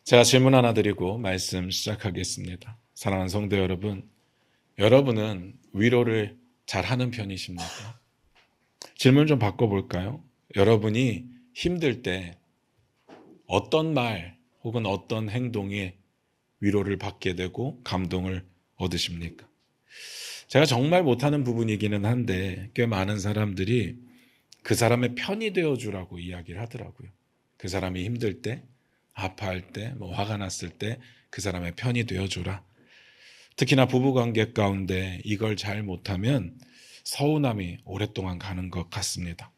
제가 질문 하나 드리고 말씀 시작하겠습니다. 사랑하는 성도 여러분, 여러분은 위로를 잘하는 편이십니까? 질문 좀 바꿔볼까요? 여러분이 힘들 때 어떤 말 혹은 어떤 행동에 위로를 받게 되고 감동을 얻으십니까? 제가 정말 못하는 부분이기는 한데 꽤 많은 사람들이 그 사람의 편이 되어주라고 이야기를 하더라고요. 그 사람이 힘들 때, 아파할 때, 화가 났을 때 그 사람의 편이 되어주라. 특히나 부부관계 가운데 이걸 잘 못하면 서운함이 오랫동안 가는 것 같습니다.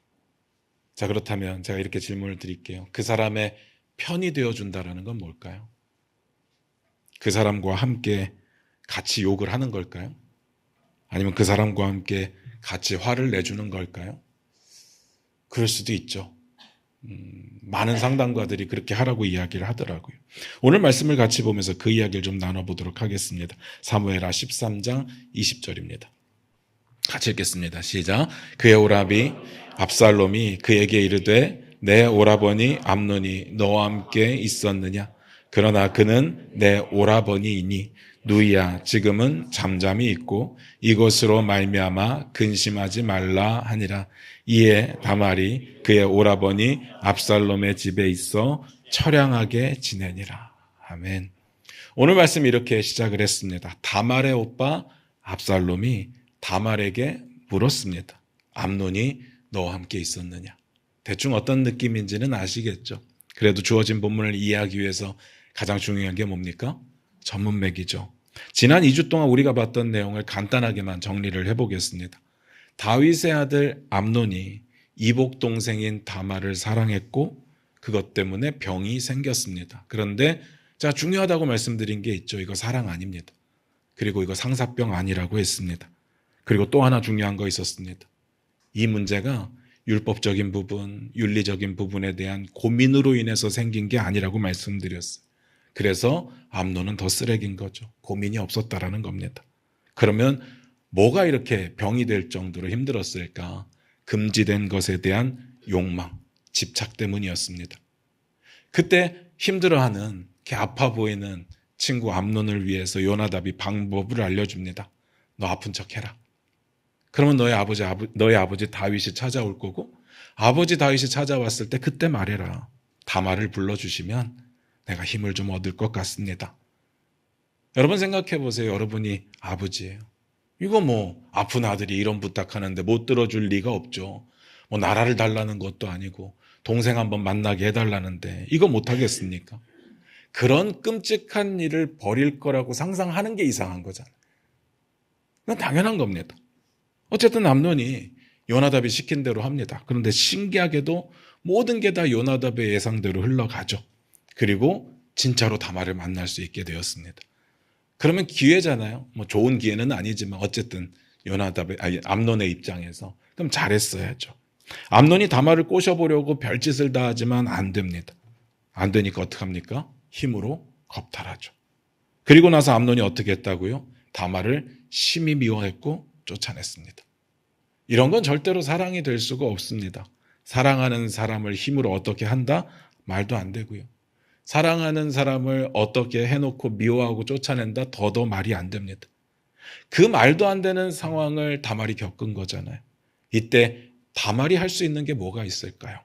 자, 그렇다면 제가 이렇게 질문을 드릴게요. 그 사람의 편이 되어준다라는 건 뭘까요? 그 사람과 함께 같이 욕을 하는 걸까요? 아니면 그 사람과 함께 같이 화를 내주는 걸까요? 그럴 수도 있죠. 많은 상담가들이 그렇게 하라고 이야기를 하더라고요. 오늘 말씀을 같이 보면서 그 이야기를 좀 나눠보도록 하겠습니다. 사무엘하 13장 20절입니다. 같이 읽겠습니다. 시작. 그의 오라비 압살롬이 그에게 이르되 내 오라버니 암논이 너와 함께 있었느냐? 그러나 그는 내 오라버니이니 누이야 지금은 잠잠히 있고 이것으로 말미암아 근심하지 말라 하니라. 이에 다말이 그의 오라버니 압살롬의 집에 있어 처량하게 지내니라. 아멘. 오늘 말씀 이렇게 시작을 했습니다. 다말의 오빠 압살롬이 다말에게 물었습니다. 암논이 너와 함께 있었느냐? 대충 어떤 느낌인지는 아시겠죠? 그래도 주어진 본문을 이해하기 위해서 가장 중요한 게 뭡니까? 전문맥이죠. 지난 2주 동안 우리가 봤던 내용을 간단하게만 정리를 해보겠습니다. 다윗의 아들 암논이 이복 동생인 다말을 사랑했고 그것 때문에 병이 생겼습니다. 그런데 제가 중요하다고 말씀드린 게 있죠. 이거 사랑 아닙니다. 그리고 이거 상사병 아니라고 했습니다. 그리고 또 하나 중요한 거 있었습니다. 이 문제가 율법적인 부분, 윤리적인 부분에 대한 고민으로 인해서 생긴 게 아니라고 말씀드렸어요. 그래서 암논은 더 쓰레기인 거죠. 고민이 없었다라는 겁니다. 그러면 뭐가 이렇게 병이 될 정도로 힘들었을까? 금지된 것에 대한 욕망, 집착 때문이었습니다. 그때 힘들어하는, 이렇게 아파 보이는 친구 암논을 위해서 요나답이 방법을 알려줍니다. 너 아픈 척 해라. 그러면 너의 아버지 다윗이 찾아올 거고, 아버지 다윗이 찾아왔을 때 그때 말해라. 다말을 불러주시면 내가 힘을 좀 얻을 것 같습니다. 여러분 생각해 보세요. 여러분이 아버지예요. 이거 아픈 아들이 이런 부탁하는데 못 들어줄 리가 없죠. 나라를 달라는 것도 아니고 동생 한번 만나게 해달라는데 이거 못하겠습니까? 그런 끔찍한 일을 벌일 거라고 상상하는 게 이상한 거잖아요. 그건 당연한 겁니다. 어쨌든 암논이 요나답이 시킨 대로 합니다. 그런데 신기하게도 모든 게 다 요나답의 예상대로 흘러가죠. 그리고 진짜로 다말을 만날 수 있게 되었습니다. 그러면 기회잖아요. 좋은 기회는 아니지만 어쨌든 암논의 입장에서 그럼 잘했어야죠. 암논이 다말을 꼬셔보려고 별짓을 다 하지만 안 됩니다. 안 되니까 어떡합니까? 힘으로 겁탈하죠. 그리고 나서 암논이 어떻게 했다고요? 다말을 심히 미워했고 쫓아냈습니다. 이런 건 절대로 사랑이 될 수가 없습니다. 사랑하는 사람을 힘으로 어떻게 한다? 말도 안 되고요. 사랑하는 사람을 어떻게 해놓고 미워하고 쫓아낸다? 더더 말이 안 됩니다. 그 말도 안 되는 상황을 다말이 겪은 거잖아요. 이때 다말이 할 수 있는 게 뭐가 있을까요?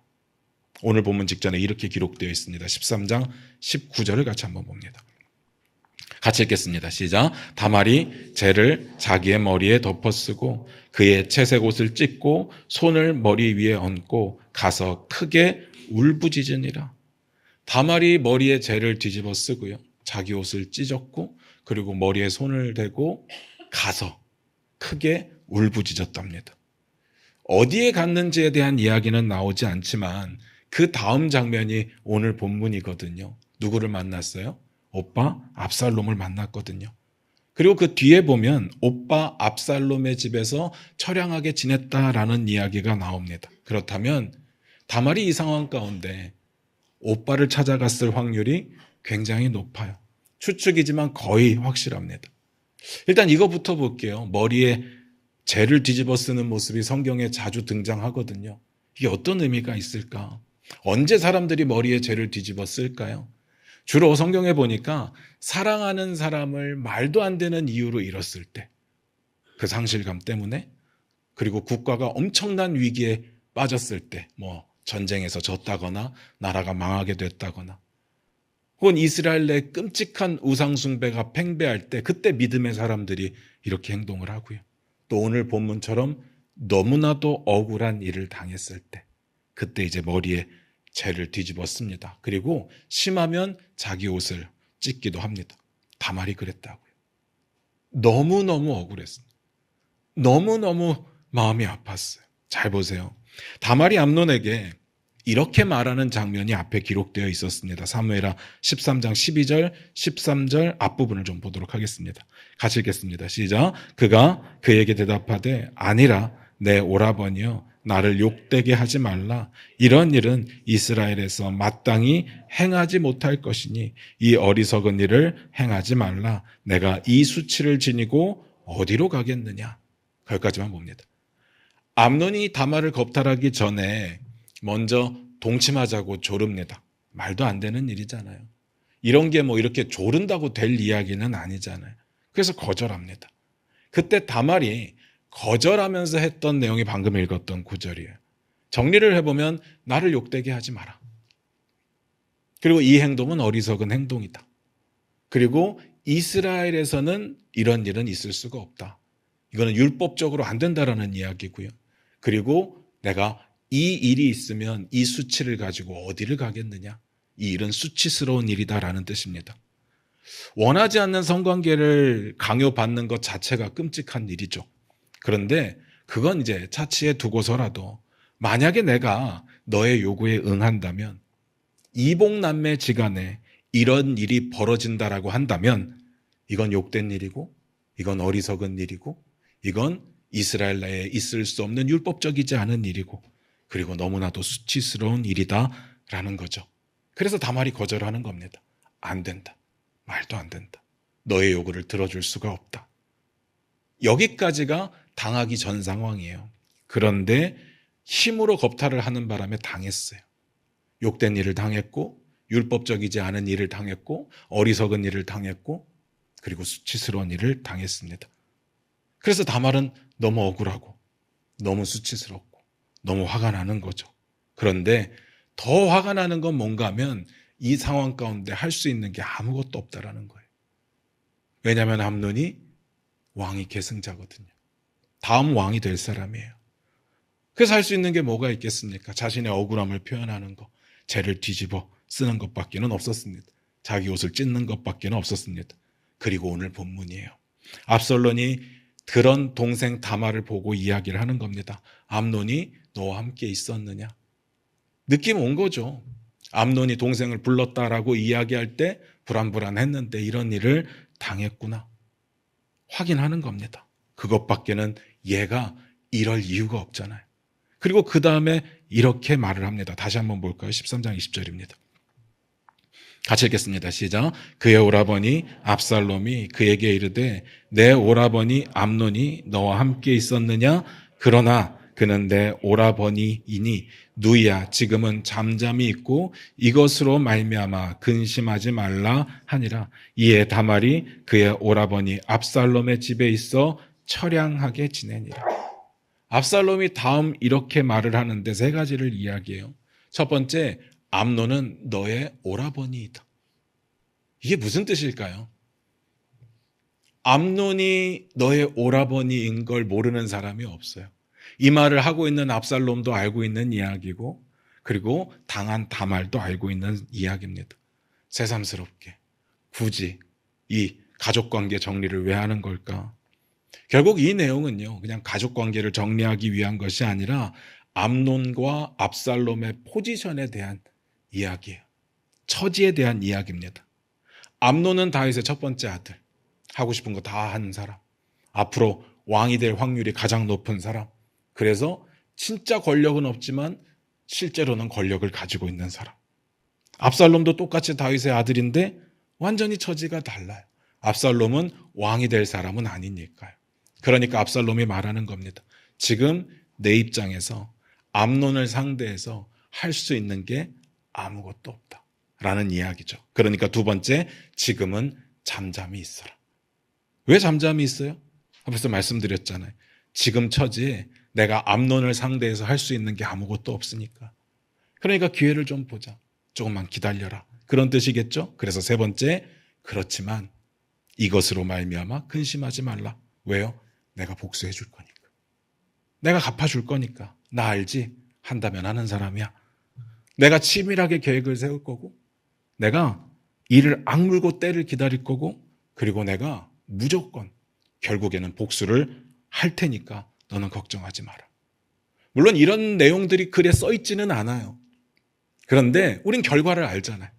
오늘 본문 직전에 이렇게 기록되어 있습니다. 13장 19절을 같이 한번 봅니다. 같이 읽겠습니다. 시작. 다말이 재를 자기의 머리에 덮어쓰고 그의 채색 옷을 찢고 손을 머리 위에 얹고 가서 크게 울부짖으니라. 다말이 머리에 재를 뒤집어 쓰고요. 자기 옷을 찢었고 그리고 머리에 손을 대고 가서 크게 울부짖었답니다. 어디에 갔는지에 대한 이야기는 나오지 않지만 그 다음 장면이 오늘 본문이거든요. 누구를 만났어요? 오빠 압살롬을 만났거든요. 그리고 그 뒤에 보면 오빠 압살롬의 집에서 처량하게 지냈다라는 이야기가 나옵니다. 그렇다면 다말이 이 상황 가운데 오빠를 찾아갔을 확률이 굉장히 높아요. 추측이지만 거의 확실합니다. 일단 이거부터 볼게요. 머리에 재를 뒤집어 쓰는 모습이 성경에 자주 등장하거든요. 이게 어떤 의미가 있을까? 언제 사람들이 머리에 재를 뒤집어 쓸까요? 주로 성경에 보니까 사랑하는 사람을 말도 안 되는 이유로 잃었을 때, 그 상실감 때문에, 그리고 국가가 엄청난 위기에 빠졌을 때, 전쟁에서 졌다거나 나라가 망하게 됐다거나, 혹은 이스라엘 내 끔찍한 우상숭배가 팽배할 때, 그때 믿음의 사람들이 이렇게 행동을 하고요. 또 오늘 본문처럼 너무나도 억울한 일을 당했을 때, 그때 이제 머리에 죄를 뒤집어 씁니다. 그리고 심하면 자기 옷을 찢기도 합니다. 다말이 그랬다고요. 너무너무 억울했습니다. 너무너무 마음이 아팠어요. 잘 보세요. 다말이 암논에게 이렇게 말하는 장면이 앞에 기록되어 있었습니다. 사무엘하 13장 12절, 13절 앞부분을 좀 보도록 하겠습니다. 같이 읽겠습니다. 시작. 그가 그에게 대답하되 아니라 내 오라버니여 나를 욕되게 하지 말라. 이런 일은 이스라엘에서 마땅히 행하지 못할 것이니 이 어리석은 일을 행하지 말라. 내가 이 수치를 지니고 어디로 가겠느냐. 거기까지만 봅니다. 암논이 다말을 겁탈하기 전에 먼저 동침하자고 조릅니다. 말도 안 되는 일이잖아요. 이런 게 이렇게 조른다고 될 이야기는 아니잖아요. 그래서 거절합니다. 그때 다말이 거절하면서 했던 내용이 방금 읽었던 구절이에요. 정리를 해보면 나를 욕되게 하지 마라. 그리고 이 행동은 어리석은 행동이다. 그리고 이스라엘에서는 이런 일은 있을 수가 없다. 이거는 율법적으로 안 된다라는 이야기고요. 그리고 내가 이 일이 있으면 이 수치를 가지고 어디를 가겠느냐. 이 일은 수치스러운 일이다라는 뜻입니다. 원하지 않는 성관계를 강요받는 것 자체가 끔찍한 일이죠. 그런데 그건 이제 차치해 두고서라도 만약에 내가 너의 요구에 응한다면 이복남매 지간에 이런 일이 벌어진다라고 한다면 이건 욕된 일이고 이건 어리석은 일이고 이건 이스라엘 내에 있을 수 없는 율법적이지 않은 일이고 그리고 너무나도 수치스러운 일이다라는 거죠. 그래서 다말이 거절하는 겁니다. 안 된다. 말도 안 된다. 너의 요구를 들어줄 수가 없다. 여기까지가 당하기 전 상황이에요. 그런데 힘으로 겁탈을 하는 바람에 당했어요. 욕된 일을 당했고 율법적이지 않은 일을 당했고 어리석은 일을 당했고 그리고 수치스러운 일을 당했습니다. 그래서 다말은 너무 억울하고 너무 수치스럽고 너무 화가 나는 거죠. 그런데 더 화가 나는 건 뭔가 하면 이 상황 가운데 할 수 있는 게 아무것도 없다라는 거예요. 왜냐하면 암논이 왕위 계승자거든요. 다음 왕이 될 사람이에요. 그래서 할 수 있는 게 뭐가 있겠습니까? 자신의 억울함을 표현하는 거, 죄를 뒤집어 쓰는 것밖에는 없었습니다. 자기 옷을 찢는 것밖에는 없었습니다. 그리고 오늘 본문이에요. 압살롬이 그런 동생 다말을 보고 이야기를 하는 겁니다. 암논이 너와 함께 있었느냐? 느낌 온 거죠. 암논이 동생을 불렀다라고 이야기할 때 불안불안했는데 이런 일을 당했구나. 확인하는 겁니다. 그것밖에는 얘가 이럴 이유가 없잖아요. 그리고 그 다음에 이렇게 말을 합니다. 다시 한번 볼까요? 13장 20절입니다. 같이 읽겠습니다. 시작. 그의 오라버니 압살롬이 그에게 이르되 내 오라버니 암논이 너와 함께 있었느냐? 그러나 그는 내 오라버니이니 누이야 지금은 잠잠히 있고 이것으로 말미암아 근심하지 말라 하니라. 이에 다말이 그의 오라버니 압살롬의 집에 있어 처량하게 지내니라. 압살롬이 다음 이렇게 말을 하는데 세 가지를 이야기해요. 첫 번째, 암논은 너의 오라버니이다. 이게 무슨 뜻일까요? 암논이 너의 오라버니인 걸 모르는 사람이 없어요. 이 말을 하고 있는 압살롬도 알고 있는 이야기고 그리고 당한 다말도 알고 있는 이야기입니다. 새삼스럽게 굳이 이 가족관계 정리를 왜 하는 걸까? 결국 이 내용은요, 그냥 가족관계를 정리하기 위한 것이 아니라 암논과 압살롬의 포지션에 대한 이야기예요. 처지에 대한 이야기입니다. 암논은 다윗의 첫 번째 아들, 하고 싶은 거 다 하는 사람, 앞으로 왕이 될 확률이 가장 높은 사람, 그래서 진짜 권력은 없지만 실제로는 권력을 가지고 있는 사람. 압살롬도 똑같이 다윗의 아들인데 완전히 처지가 달라요. 압살롬은 왕이 될 사람은 아니니까요. 그러니까 압살롬이 말하는 겁니다. 지금 내 입장에서 암논을 상대해서 할 수 있는 게 아무것도 없다 라는 이야기죠. 그러니까 두 번째, 지금은 잠잠히 있어라. 왜 잠잠히 있어요? 앞에서 말씀드렸잖아요. 지금 처지에 내가 암논을 상대해서 할 수 있는 게 아무것도 없으니까. 그러니까 기회를 좀 보자. 조금만 기다려라. 그런 뜻이겠죠? 그래서 세 번째, 그렇지만 이것으로 말미암아 근심하지 말라. 왜요? 내가 복수해 줄 거니까. 내가 갚아줄 거니까. 나 알지? 한다면 하는 사람이야. 내가 치밀하게 계획을 세울 거고, 내가 이를 악물고 때를 기다릴 거고, 그리고 내가 무조건 결국에는 복수를 할 테니까 너는 걱정하지 마라. 물론 이런 내용들이 글에 써 있지는 않아요. 그런데 우린 결과를 알잖아요.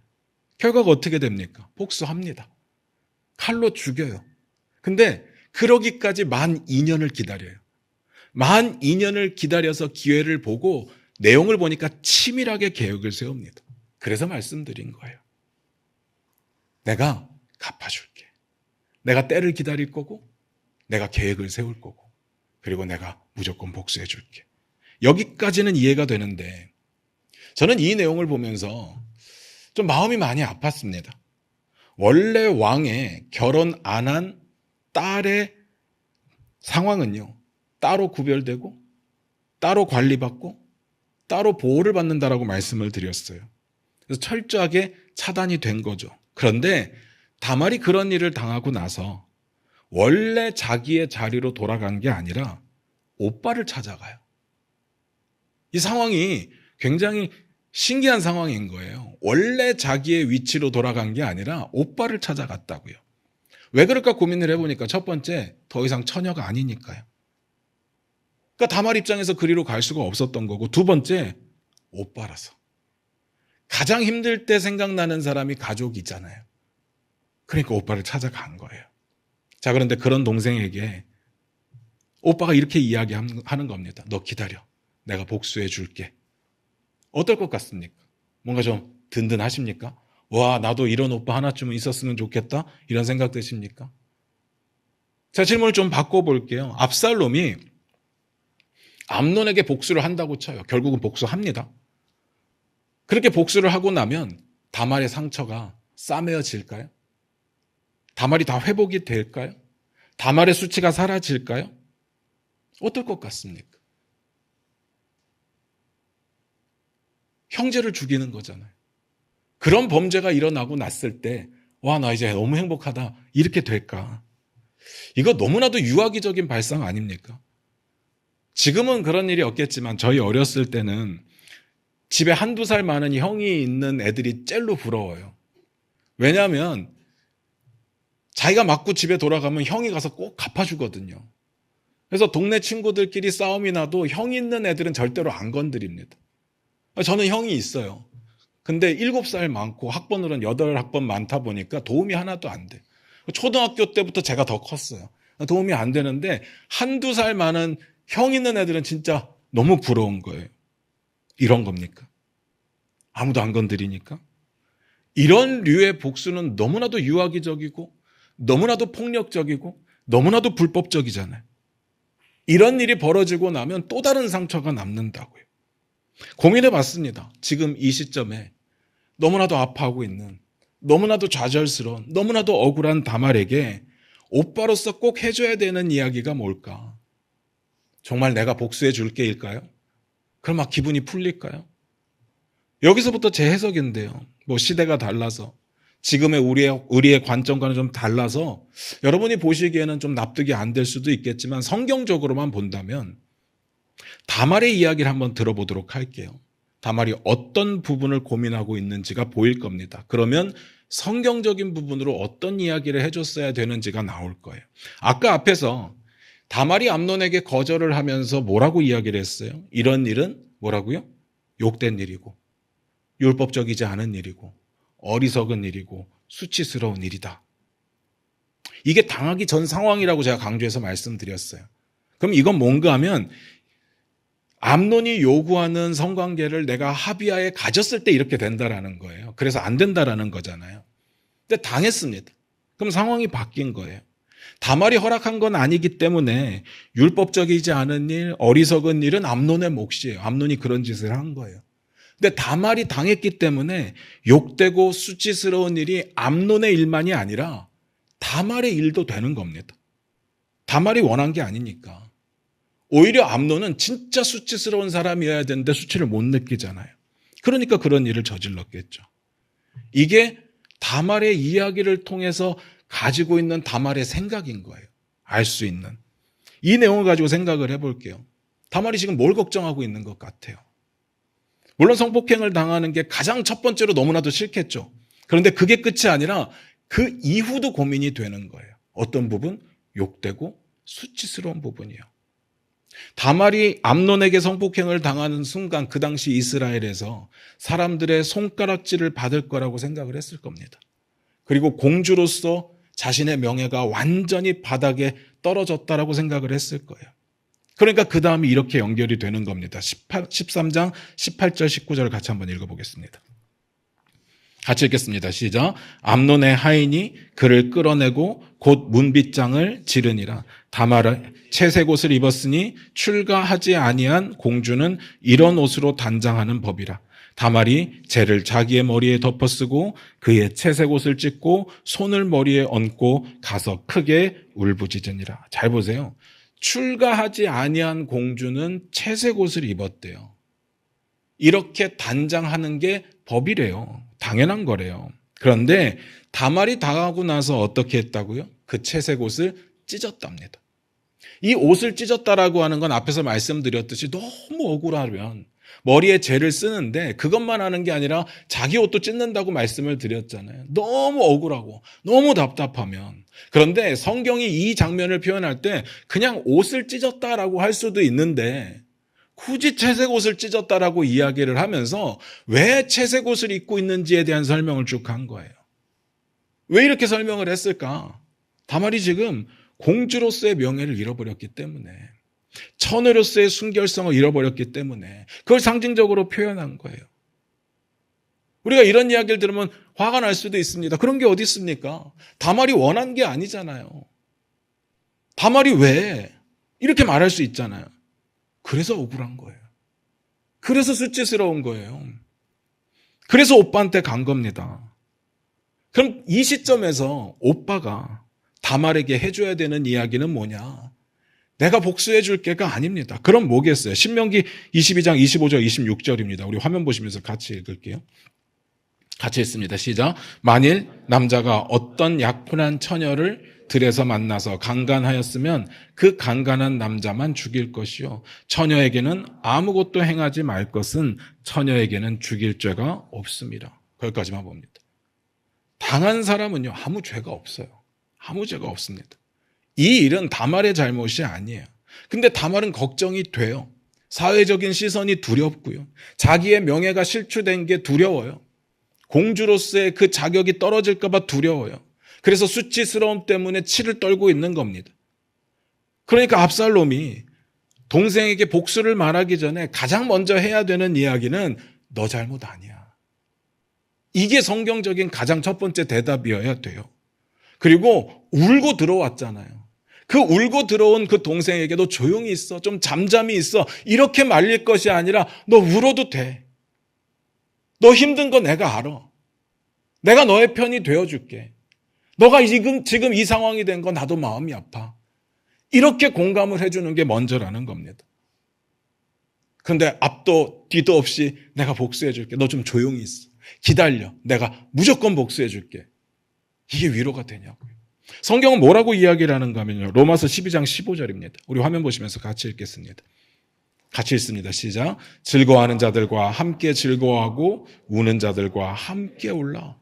결과가 어떻게 됩니까? 복수합니다. 칼로 죽여요. 근데 그러기까지 12,000년을 기다려요. 12,000년을 기다려서 기회를 보고 내용을 보니까 치밀하게 계획을 세웁니다. 그래서 말씀드린 거예요. 내가 갚아줄게. 내가 때를 기다릴 거고, 내가 계획을 세울 거고, 그리고 내가 무조건 복수해 줄게. 여기까지는 이해가 되는데 저는 이 내용을 보면서 좀 마음이 많이 아팠습니다. 원래 왕의 결혼 안 한 딸의 상황은요, 따로 구별되고 따로 관리받고 따로 보호를 받는다라고 말씀을 드렸어요. 그래서 철저하게 차단이 된 거죠. 그런데 다말이 그런 일을 당하고 나서 원래 자기의 자리로 돌아간 게 아니라 오빠를 찾아가요. 이 상황이 굉장히 신기한 상황인 거예요. 원래 자기의 위치로 돌아간 게 아니라 오빠를 찾아갔다고요. 왜 그럴까 고민을 해보니까 첫 번째, 더 이상 처녀가 아니니까요. 그러니까 다말 입장에서 그리로 갈 수가 없었던 거고, 두 번째, 오빠라서. 가장 힘들 때 생각나는 사람이 가족이잖아요. 그러니까 오빠를 찾아간 거예요. 자, 그런데 그런 동생에게 오빠가 이렇게 이야기하는 겁니다. 너 기다려. 내가 복수해 줄게. 어떨 것 같습니까? 뭔가 좀 든든하십니까? 와, 나도 이런 오빠 하나쯤은 있었으면 좋겠다? 이런 생각 드십니까? 자, 질문을 좀 바꿔볼게요. 압살롬이 암논에게 복수를 한다고 쳐요. 결국은 복수합니다. 그렇게 복수를 하고 나면 다말의 상처가 싸매어질까요? 다말이 다 회복이 될까요? 다말의 수치가 사라질까요? 어떨 것 같습니까? 형제를 죽이는 거잖아요. 그런 범죄가 일어나고 났을 때, 와, 나 이제 너무 행복하다. 이렇게 될까? 이거 너무나도 유아기적인 발상 아닙니까? 지금은 그런 일이 없겠지만 저희 어렸을 때는 집에 한두 살 많은 형이 있는 애들이 젤로 부러워요. 왜냐하면 자기가 맞고 집에 돌아가면 형이 가서 꼭 갚아주거든요. 그래서 동네 친구들끼리 싸움이 나도 형 있는 애들은 절대로 안 건드립니다. 저는 형이 있어요. 근데 7살 많고 학번으로는 8학번 많다 보니까 도움이 하나도 안 돼. 초등학교 때부터 제가 더 컸어요. 도움이 안 되는데 한두 살 많은 형 있는 애들은 진짜 너무 부러운 거예요. 이런 겁니까? 아무도 안 건드리니까? 이런 류의 복수는 너무나도 유아기적이고 너무나도 폭력적이고 너무나도 불법적이잖아요. 이런 일이 벌어지고 나면 또 다른 상처가 남는다고요. 고민해 봤습니다. 지금 이 시점에 너무나도 아파하고 있는, 너무나도 좌절스러운, 너무나도 억울한 다말에게 오빠로서 꼭 해줘야 되는 이야기가 뭘까? 정말 내가 복수해 줄게일까요? 그럼 막 기분이 풀릴까요? 여기서부터 제 해석인데요. 시대가 달라서 지금의 우리의 관점과는 좀 달라서 여러분이 보시기에는 좀 납득이 안 될 수도 있겠지만 성경적으로만 본다면 다말의 이야기를 한번 들어보도록 할게요. 다말이 어떤 부분을 고민하고 있는지가 보일 겁니다. 그러면 성경적인 부분으로 어떤 이야기를 해줬어야 되는지가 나올 거예요. 아까 앞에서 다말이 암논에게 거절을 하면서 뭐라고 이야기를 했어요? 이런 일은 뭐라고요? 욕된 일이고 율법적이지 않은 일이고 어리석은 일이고 수치스러운 일이다. 이게 당하기 전 상황이라고 제가 강조해서 말씀드렸어요. 그럼 이건 뭔가 하면 암논이 요구하는 성관계를 내가 합의하에 가졌을 때 이렇게 된다라는 거예요. 그래서 안 된다라는 거잖아요. 근데 당했습니다. 그럼 상황이 바뀐 거예요. 다말이 허락한 건 아니기 때문에 율법적이지 않은 일, 어리석은 일은 암논의 몫이에요. 암논이 그런 짓을 한 거예요. 근데 다말이 당했기 때문에 욕되고 수치스러운 일이 암논의 일만이 아니라 다말의 일도 되는 겁니다. 다말이 원한 게 아니니까. 오히려 암논은 진짜 수치스러운 사람이어야 되는데 수치를 못 느끼잖아요. 그러니까 그런 일을 저질렀겠죠. 이게 다말의 이야기를 통해서 가지고 있는 다말의 생각인 거예요. 알 수 있는. 이 내용을 가지고 생각을 해볼게요. 다말이 지금 뭘 걱정하고 있는 것 같아요? 물론 성폭행을 당하는 게 가장 첫 번째로 너무나도 싫겠죠. 그런데 그게 끝이 아니라 그 이후도 고민이 되는 거예요. 어떤 부분? 욕되고 수치스러운 부분이요. 다말이 암논에게 성폭행을 당하는 순간 그 당시 이스라엘에서 사람들의 손가락질을 받을 거라고 생각을 했을 겁니다. 그리고 공주로서 자신의 명예가 완전히 바닥에 떨어졌다라고 생각을 했을 거예요. 그러니까 그 다음이 이렇게 연결이 되는 겁니다. 13장 18절 19절 같이 한번 읽어보겠습니다. 같이 읽겠습니다. 시작. 암논의 하인이 그를 끌어내고 곧 문빗장을 지르니라. 다말의 채색 옷을 입었으니 출가하지 아니한 공주는 이런 옷으로 단장하는 법이라. 다말이 재를 자기의 머리에 덮어쓰고 그의 채색 옷을 찢고 손을 머리에 얹고 가서 크게 울부짖으니라. 잘 보세요. 출가하지 아니한 공주는 채색 옷을 입었대요. 이렇게 단장하는 게 법이래요. 당연한 거래요. 그런데 다말이 당하고 나서 어떻게 했다고요? 그 채색 옷을 찢었답니다. 이 옷을 찢었다라고 하는 건 앞에서 말씀드렸듯이 너무 억울하면 머리에 재를 쓰는데 그것만 하는 게 아니라 자기 옷도 찢는다고 말씀을 드렸잖아요. 너무 억울하고 너무 답답하면. 그런데 성경이 이 장면을 표현할 때 그냥 옷을 찢었다라고 할 수도 있는데 굳이 채색 옷을 찢었다라고 이야기를 하면서 왜 채색 옷을 입고 있는지에 대한 설명을 쭉 한 거예요. 왜 이렇게 설명을 했을까? 다말이 지금 공주로서의 명예를 잃어버렸기 때문에, 처녀로서의 순결성을 잃어버렸기 때문에 그걸 상징적으로 표현한 거예요. 우리가 이런 이야기를 들으면 화가 날 수도 있습니다. 그런 게 어디 있습니까? 다말이 원한 게 아니잖아요. 다말이 왜? 이렇게 말할 수 있잖아요. 그래서 억울한 거예요. 그래서 수치스러운 거예요. 그래서 오빠한테 간 겁니다. 그럼 이 시점에서 오빠가 다말에게 해줘야 되는 이야기는 뭐냐? 내가 복수해 줄 게가 아닙니다. 그럼 뭐겠어요? 신명기 22장 25절 26절입니다. 우리 화면 보시면서 같이 읽을게요. 같이 읽습니다. 시작. 만일 남자가 어떤 약혼한 처녀를 들에서 만나서 강간하였으면 그 강간한 남자만 죽일 것이요 처녀에게는 아무것도 행하지 말 것은 처녀에게는 죽일 죄가 없습니다. 거기까지만 봅니다. 당한 사람은요 아무 죄가 없어요. 아무 죄가 없습니다. 이 일은 다말의 잘못이 아니에요. 근데 다말은 걱정이 돼요. 사회적인 시선이 두렵고요. 자기의 명예가 실추된 게 두려워요. 공주로서의 그 자격이 떨어질까 봐 두려워요. 그래서 수치스러움 때문에 치를 떨고 있는 겁니다. 그러니까 압살롬이 동생에게 복수를 말하기 전에 가장 먼저 해야 되는 이야기는 너 잘못 아니야. 이게 성경적인 가장 첫 번째 대답이어야 돼요. 그리고 울고 들어왔잖아요. 그 울고 들어온 그 동생에게 너 조용히 있어. 좀 잠잠히 있어. 이렇게 말릴 것이 아니라 너 울어도 돼. 너 힘든 거 내가 알아. 내가 너의 편이 되어줄게. 너가 지금 이 상황이 된 거 나도 마음이 아파. 이렇게 공감을 해주는 게 먼저라는 겁니다. 그런데 앞도 뒤도 없이 내가 복수해줄게. 너 좀 조용히 있어. 기다려. 내가 무조건 복수해줄게. 이게 위로가 되냐고요. 성경은 뭐라고 이야기를 하는가 하면요. 로마서 12장 15절입니다. 우리 화면 보시면서 같이 읽겠습니다. 같이 읽습니다. 시작. 즐거워하는 자들과 함께 즐거워하고 우는 자들과 함께 울라.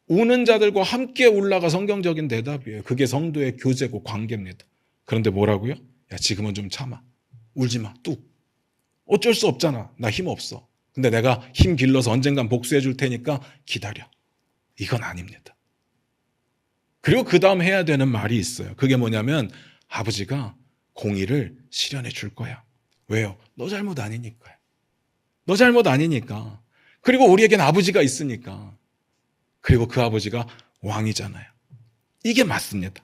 우는 자들과 함께 울라가 성경적인 대답이에요. 그게 성도의 교제고 관계입니다. 그런데 뭐라고요? 야, 지금은 좀 참아. 울지 마. 뚝. 어쩔 수 없잖아. 나 힘 없어. 근데 내가 힘 길러서 언젠간 복수해 줄 테니까 기다려. 이건 아닙니다. 그리고 그 다음 해야 되는 말이 있어요. 그게 뭐냐면 아버지가 공의를 실현해 줄 거야. 왜요? 너 잘못 아니니까요. 너 잘못 아니니까. 그리고 우리에겐 아버지가 있으니까. 그리고 그 아버지가 왕이잖아요. 이게 맞습니다.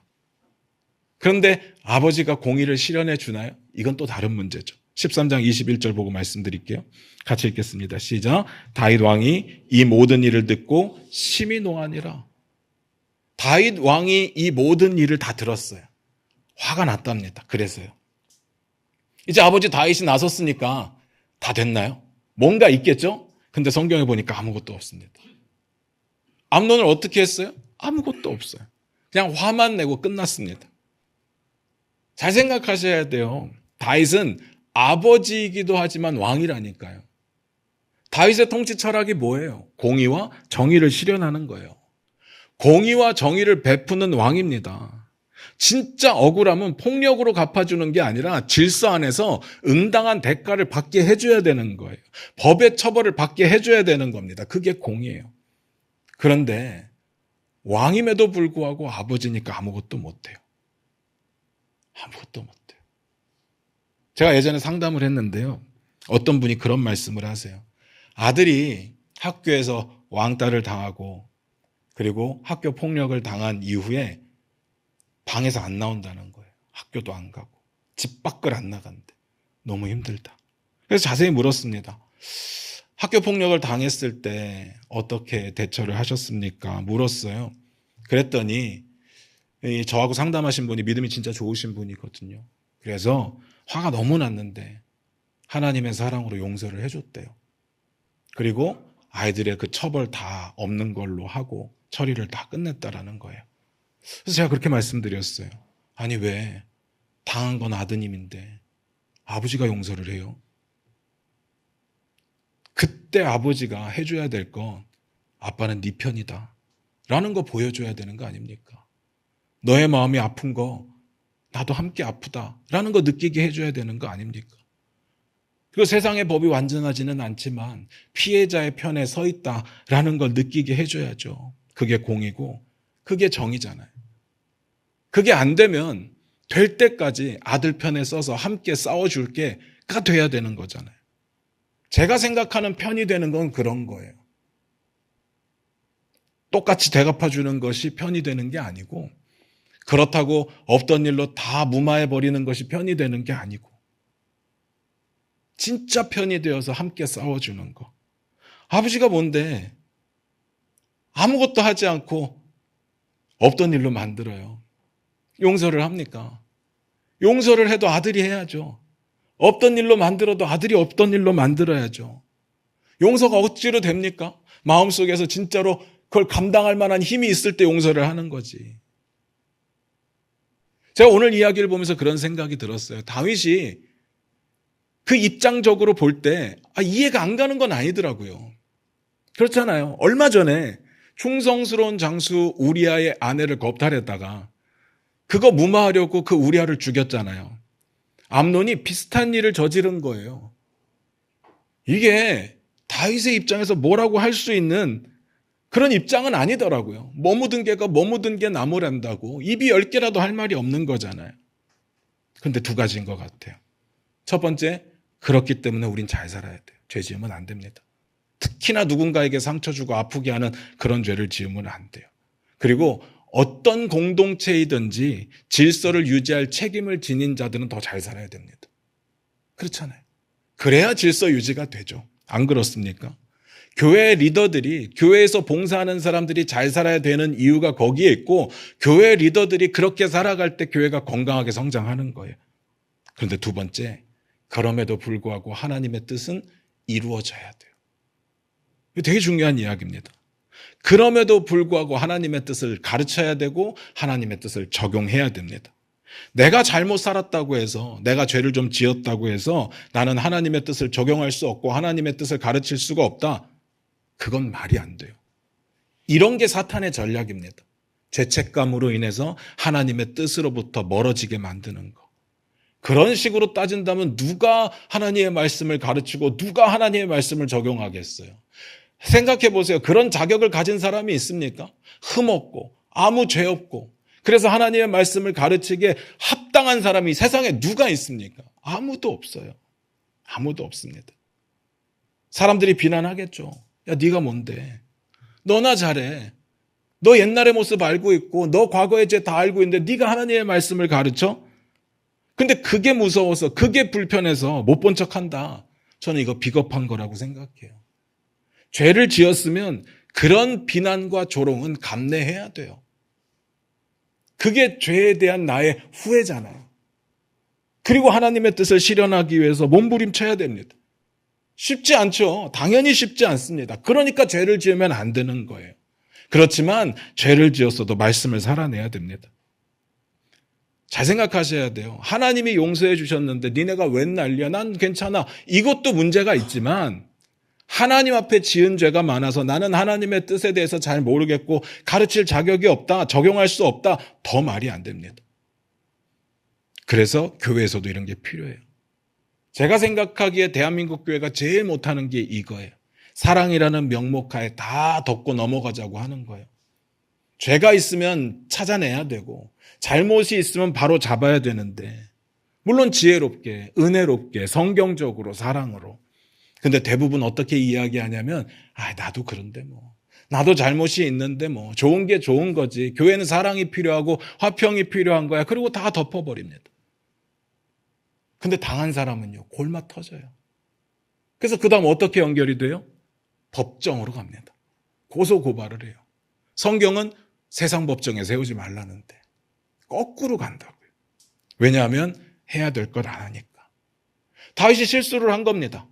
그런데 아버지가 공의를 실현해 주나요? 이건 또 다른 문제죠. 13장 21절 보고 말씀드릴게요. 같이 읽겠습니다. 시작. 다윗 왕이 이 모든 일을 듣고 심히 노하니라. 다윗 왕이 이 모든 일을 다 들었어요. 화가 났답니다. 그래서요. 이제 아버지 다윗이 나섰으니까 다 됐나요? 뭔가 있겠죠? 근데 성경에 보니까 아무것도 없습니다. 암논을 어떻게 했어요? 아무것도 없어요. 그냥 화만 내고 끝났습니다. 잘 생각하셔야 돼요. 다윗은 아버지이기도 하지만 왕이라니까요. 다윗의 통치 철학이 뭐예요? 공의와 정의를 실현하는 거예요. 공의와 정의를 베푸는 왕입니다. 진짜 억울함은 폭력으로 갚아주는 게 아니라 질서 안에서 응당한 대가를 받게 해줘야 되는 거예요. 법의 처벌을 받게 해줘야 되는 겁니다. 그게 공이에요. 그런데 왕임에도 불구하고 아버지니까 아무것도 못해요. 아무것도 못해요. 제가 예전에 상담을 했는데요. 어떤 분이 그런 말씀을 하세요. 아들이 학교에서 왕따를 당하고 그리고 학교 폭력을 당한 이후에 방에서 안 나온다는 거예요. 학교도 안 가고 집 밖을 안 나간대. 너무 힘들다. 그래서 자세히 물었습니다. 학교 폭력을 당했을 때 어떻게 대처를 하셨습니까? 물었어요. 그랬더니 저하고 상담하신 분이 믿음이 진짜 좋으신 분이거든요. 그래서 화가 너무 났는데 하나님의 사랑으로 용서를 해줬대요. 그리고 아이들의 그 처벌 다 없는 걸로 하고 처리를 다 끝냈다라는 거예요. 그래서 제가 그렇게 말씀드렸어요. 아니 왜 당한 건 아드님인데 아버지가 용서를 해요? 그때 아버지가 해줘야 될 건 아빠는 네 편이다 라는 거 보여줘야 되는 거 아닙니까? 너의 마음이 아픈 거 나도 함께 아프다 라는 거 느끼게 해줘야 되는 거 아닙니까? 그리고 세상의 법이 완전하지는 않지만 피해자의 편에 서 있다라는 걸 느끼게 해줘야죠. 그게 공이고 그게 정의잖아요. 그게 안 되면 될 때까지 아들 편에 서서 함께 싸워줄 게가 돼야 되는 거잖아요. 제가 생각하는 편이 되는 건 그런 거예요. 똑같이 대갚아주는 것이 편이 되는 게 아니고 그렇다고 없던 일로 다 무마해버리는 것이 편이 되는 게 아니고 진짜 편이 되어서 함께 싸워주는 거. 아버지가 뭔데 아무것도 하지 않고 없던 일로 만들어요. 용서를 합니까? 용서를 해도 아들이 해야죠. 없던 일로 만들어도 아들이 없던 일로 만들어야죠. 용서가 어찌로 됩니까? 마음속에서 진짜로 그걸 감당할 만한 힘이 있을 때 용서를 하는 거지. 제가 오늘 이야기를 보면서 그런 생각이 들었어요. 다윗이 그 입장적으로 볼 때 이해가 안 가는 건 아니더라고요. 그렇잖아요. 얼마 전에 충성스러운 장수 우리아의 아내를 겁탈했다가 그거 무마하려고 그 우리아를 죽였잖아요. 암논이 비슷한 일을 저지른 거예요. 이게 다윗의 입장에서 뭐라고 할 수 있는 그런 입장은 아니더라고요. 머무든 개가 머무든 개 나무란다고 입이 10개라도 할 말이 없는 거잖아요. 그런데 두 가지인 것 같아요. 첫 번째, 그렇기 때문에 우린 잘 살아야 돼요. 죄 지으면 안 됩니다. 특히나 누군가에게 상처 주고 아프게 하는 그런 죄를 지으면 안 돼요. 그리고 어떤 공동체이든지 질서를 유지할 책임을 지닌 자들은 더 잘 살아야 됩니다. 그렇잖아요. 그래야 질서 유지가 되죠. 안 그렇습니까? 교회 리더들이, 교회에서 봉사하는 사람들이 잘 살아야 되는 이유가 거기에 있고 교회 리더들이 그렇게 살아갈 때 교회가 건강하게 성장하는 거예요. 그런데 두 번째, 그럼에도 불구하고 하나님의 뜻은 이루어져야 돼요. 이거 되게 중요한 이야기입니다. 그럼에도 불구하고 하나님의 뜻을 가르쳐야 되고 하나님의 뜻을 적용해야 됩니다. 내가 잘못 살았다고 해서 내가 죄를 좀 지었다고 해서 나는 하나님의 뜻을 적용할 수 없고 하나님의 뜻을 가르칠 수가 없다. 그건 말이 안 돼요. 이런 게 사탄의 전략입니다. 죄책감으로 인해서 하나님의 뜻으로부터 멀어지게 만드는 거. 그런 식으로 따진다면 누가 하나님의 말씀을 가르치고 누가 하나님의 말씀을 적용하겠어요? 생각해 보세요. 그런 자격을 가진 사람이 있습니까? 흠없고 아무 죄 없고 그래서 하나님의 말씀을 가르치기에 합당한 사람이 세상에 누가 있습니까? 아무도 없어요. 아무도 없습니다. 사람들이 비난하겠죠. 야, 네가 뭔데? 너나 잘해. 너 옛날의 모습 알고 있고 너 과거의 죄 다 알고 있는데 네가 하나님의 말씀을 가르쳐? 근데 그게 무서워서, 그게 불편해서 못 본 척한다. 저는 이거 비겁한 거라고 생각해요. 죄를 지었으면 그런 비난과 조롱은 감내해야 돼요. 그게 죄에 대한 나의 후회잖아요. 그리고 하나님의 뜻을 실현하기 위해서 몸부림쳐야 됩니다. 쉽지 않죠. 당연히 쉽지 않습니다. 그러니까 죄를 지으면 안 되는 거예요. 그렇지만 죄를 지었어도 말씀을 살아내야 됩니다. 잘 생각하셔야 돼요. 하나님이 용서해 주셨는데 니네가 웬 난리야? 난 괜찮아. 이것도 문제가 있지만 하나님 앞에 지은 죄가 많아서 나는 하나님의 뜻에 대해서 잘 모르겠고 가르칠 자격이 없다. 적용할 수 없다. 더 말이 안 됩니다. 그래서 교회에서도 이런 게 필요해요. 제가 생각하기에 대한민국 교회가 제일 못하는 게 이거예요. 사랑이라는 명목하에 다 덮고 넘어가자고 하는 거예요. 죄가 있으면 찾아내야 되고 잘못이 있으면 바로 잡아야 되는데 물론 지혜롭게, 은혜롭게, 성경적으로, 사랑으로. 근데 대부분 어떻게 이야기하냐면 나도 그런데 뭐. 나도 잘못이 있는데 뭐. 좋은 게 좋은 거지. 교회는 사랑이 필요하고 화평이 필요한 거야. 그리고 다 덮어버립니다. 근데 당한 사람은요. 골마 터져요. 그래서 그 다음 어떻게 연결이 돼요? 법정으로 갑니다. 고소고발을 해요. 성경은 세상 법정에 세우지 말라는데 거꾸로 간다고요. 왜냐하면 해야 될 걸 안 하니까. 다윗이 실수를 한 겁니다.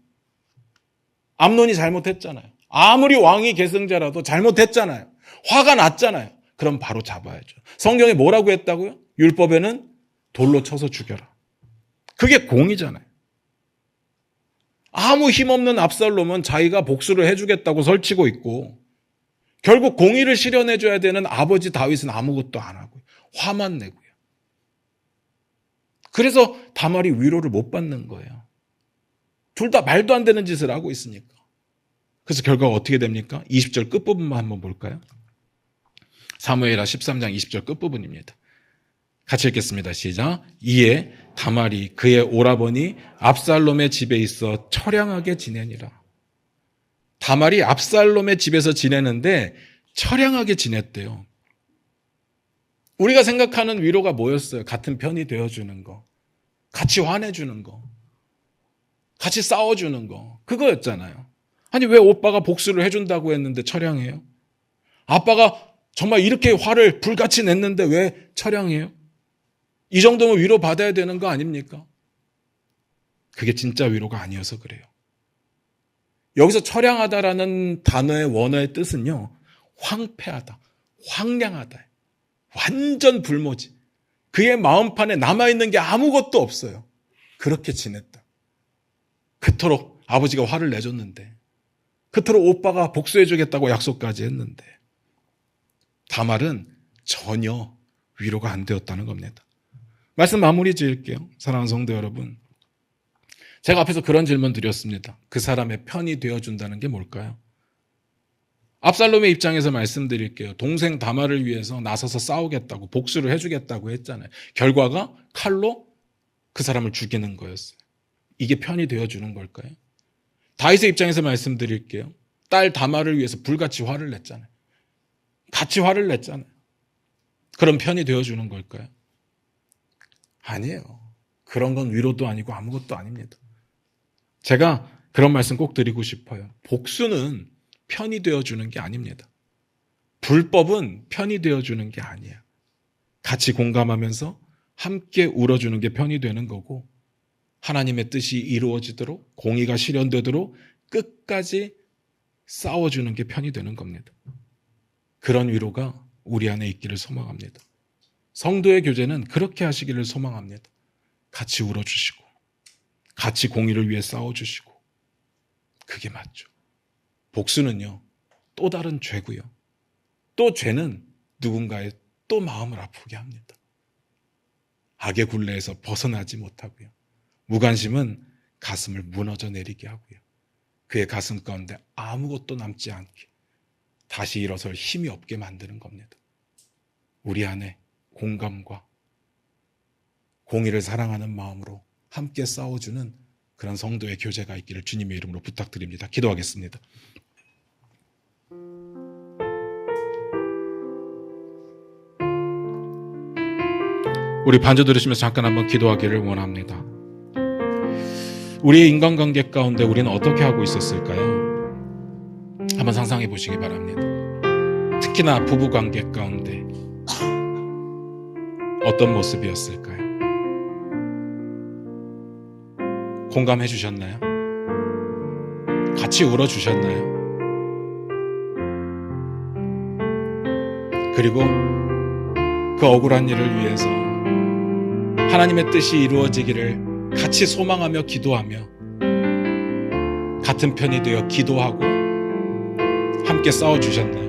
암논이 잘못했잖아요. 아무리 왕이 계승자라도 잘못했잖아요. 화가 났잖아요. 그럼 바로 잡아야죠. 성경에 뭐라고 했다고요? 율법에는 돌로 쳐서 죽여라. 그게 공이잖아요. 아무 힘없는 압살롬은 자기가 복수를 해주겠다고 설치고 있고 결국 공의를 실현해줘야 되는 아버지 다윗은 아무것도 안 하고요. 화만 내고요. 그래서 다말이 위로를 못 받는 거예요. 둘 다 말도 안 되는 짓을 하고 있으니까. 그래서 결과가 어떻게 됩니까? 20절 끝부분만 한번 볼까요? 사무엘하 13장 20절 끝부분입니다. 같이 읽겠습니다. 시작. 이에 다말이 그의 오라버니 압살롬의 집에 있어 처량하게 지내니라. 다말이 압살롬의 집에서 지내는데 처량하게 지냈대요. 우리가 생각하는 위로가 뭐였어요? 같은 편이 되어주는 거, 같이 화내주는 거, 같이 싸워주는 거, 그거였잖아요. 아니 왜 오빠가 복수를 해준다고 했는데 처량해요? 아빠가 정말 이렇게 화를 불같이 냈는데 왜 처량해요? 이 정도면 위로 받아야 되는 거 아닙니까? 그게 진짜 위로가 아니어서 그래요. 여기서 처량하다라는 단어의 원어의 뜻은요, 황폐하다, 황량하다, 완전 불모지. 그의 마음판에 남아있는 게 아무것도 없어요. 그렇게 지냈다. 그토록 아버지가 화를 내줬는데, 그토록 오빠가 복수해주겠다고 약속까지 했는데, 다말은 전혀 위로가 안 되었다는 겁니다. 말씀 마무리 지을게요. 사랑하는 성도 여러분. 제가 앞에서 그런 질문 드렸습니다. 그 사람의 편이 되어준다는 게 뭘까요? 압살롬의 입장에서 말씀드릴게요. 동생 다말을 위해서 나서서 싸우겠다고 복수를 해주겠다고 했잖아요. 결과가 칼로 그 사람을 죽이는 거였어요. 이게 편이 되어주는 걸까요? 다윗의 입장에서 말씀드릴게요. 딸 다말을 위해서 불같이 화를 냈잖아요. 같이 화를 냈잖아요. 그럼 편이 되어주는 걸까요? 아니에요. 그런 건 위로도 아니고 아무것도 아닙니다. 제가 그런 말씀 꼭 드리고 싶어요. 복수는 편이 되어주는 게 아닙니다. 불법은 편이 되어주는 게 아니에요. 같이 공감하면서 함께 울어주는 게 편이 되는 거고 하나님의 뜻이 이루어지도록 공의가 실현되도록 끝까지 싸워주는 게 편이 되는 겁니다. 그런 위로가 우리 안에 있기를 소망합니다. 성도의 교제는 그렇게 하시기를 소망합니다. 같이 울어주시고 같이 공의를 위해 싸워주시고 그게 맞죠. 복수는요 또 다른 죄고요. 또 죄는 누군가의 또 마음을 아프게 합니다. 악의 굴레에서 벗어나지 못하고요. 무관심은 가슴을 무너져 내리게 하고요. 그의 가슴 가운데 아무것도 남지 않게 다시 일어설 힘이 없게 만드는 겁니다. 우리 안에 공감과 공의를 사랑하는 마음으로 함께 싸워주는 그런 성도의 교제가 있기를 주님의 이름으로 부탁드립니다. 기도하겠습니다. 우리 반주 들으시면서 잠깐 한번 기도하기를 원합니다. 우리의 인간관계 가운데 우리는 어떻게 하고 있었을까요? 한번 상상해 보시기 바랍니다. 특히나 부부관계 가운데 어떤 모습이었을까요? 공감해 주셨나요? 같이 울어 주셨나요? 그리고 그 억울한 일을 위해서 하나님의 뜻이 이루어지기를 같이 소망하며 기도하며 같은 편이 되어 기도하고 함께 싸워주셨나요?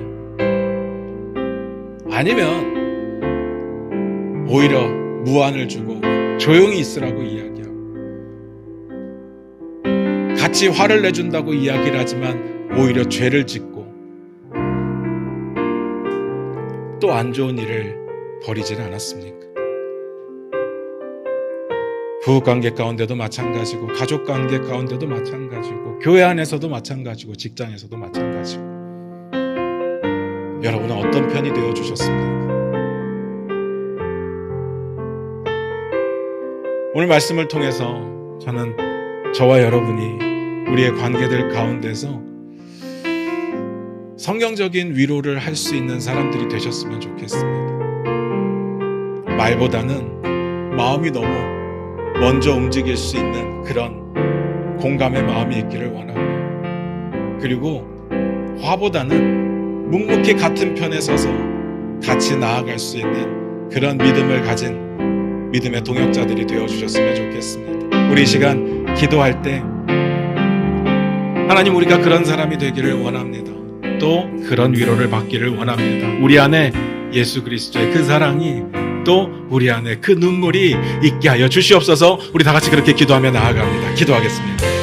아니면 오히려 무안을 주고 조용히 있으라고 이야기하고 같이 화를 내준다고 이야기를 하지만 오히려 죄를 짓고 또 안 좋은 일을 벌이지는 않았습니까? 부부관계 가운데도 마찬가지고 가족관계 가운데도 마찬가지고 교회 안에서도 마찬가지고 직장에서도 마찬가지고 여러분은 어떤 편이 되어주셨습니까? 오늘 말씀을 통해서 저는 저와 여러분이 우리의 관계들 가운데서 성경적인 위로를 할 수 있는 사람들이 되셨으면 좋겠습니다. 말보다는 마음이 너무 먼저 움직일 수 있는 그런 공감의 마음이 있기를 원하고요. 그리고 화보다는 묵묵히 같은 편에 서서 같이 나아갈 수 있는 그런 믿음을 가진 믿음의 동역자들이 되어주셨으면 좋겠습니다. 우리 이 시간 기도할 때 하나님, 우리가 그런 사람이 되기를 원합니다. 또 그런 위로를 받기를 원합니다. 우리 안에 예수 그리스도의 그 사랑이 또 우리 안에 그 눈물이 있게 하여 주시옵소서. 우리 다 같이 그렇게 기도하며 나아갑니다. 기도하겠습니다.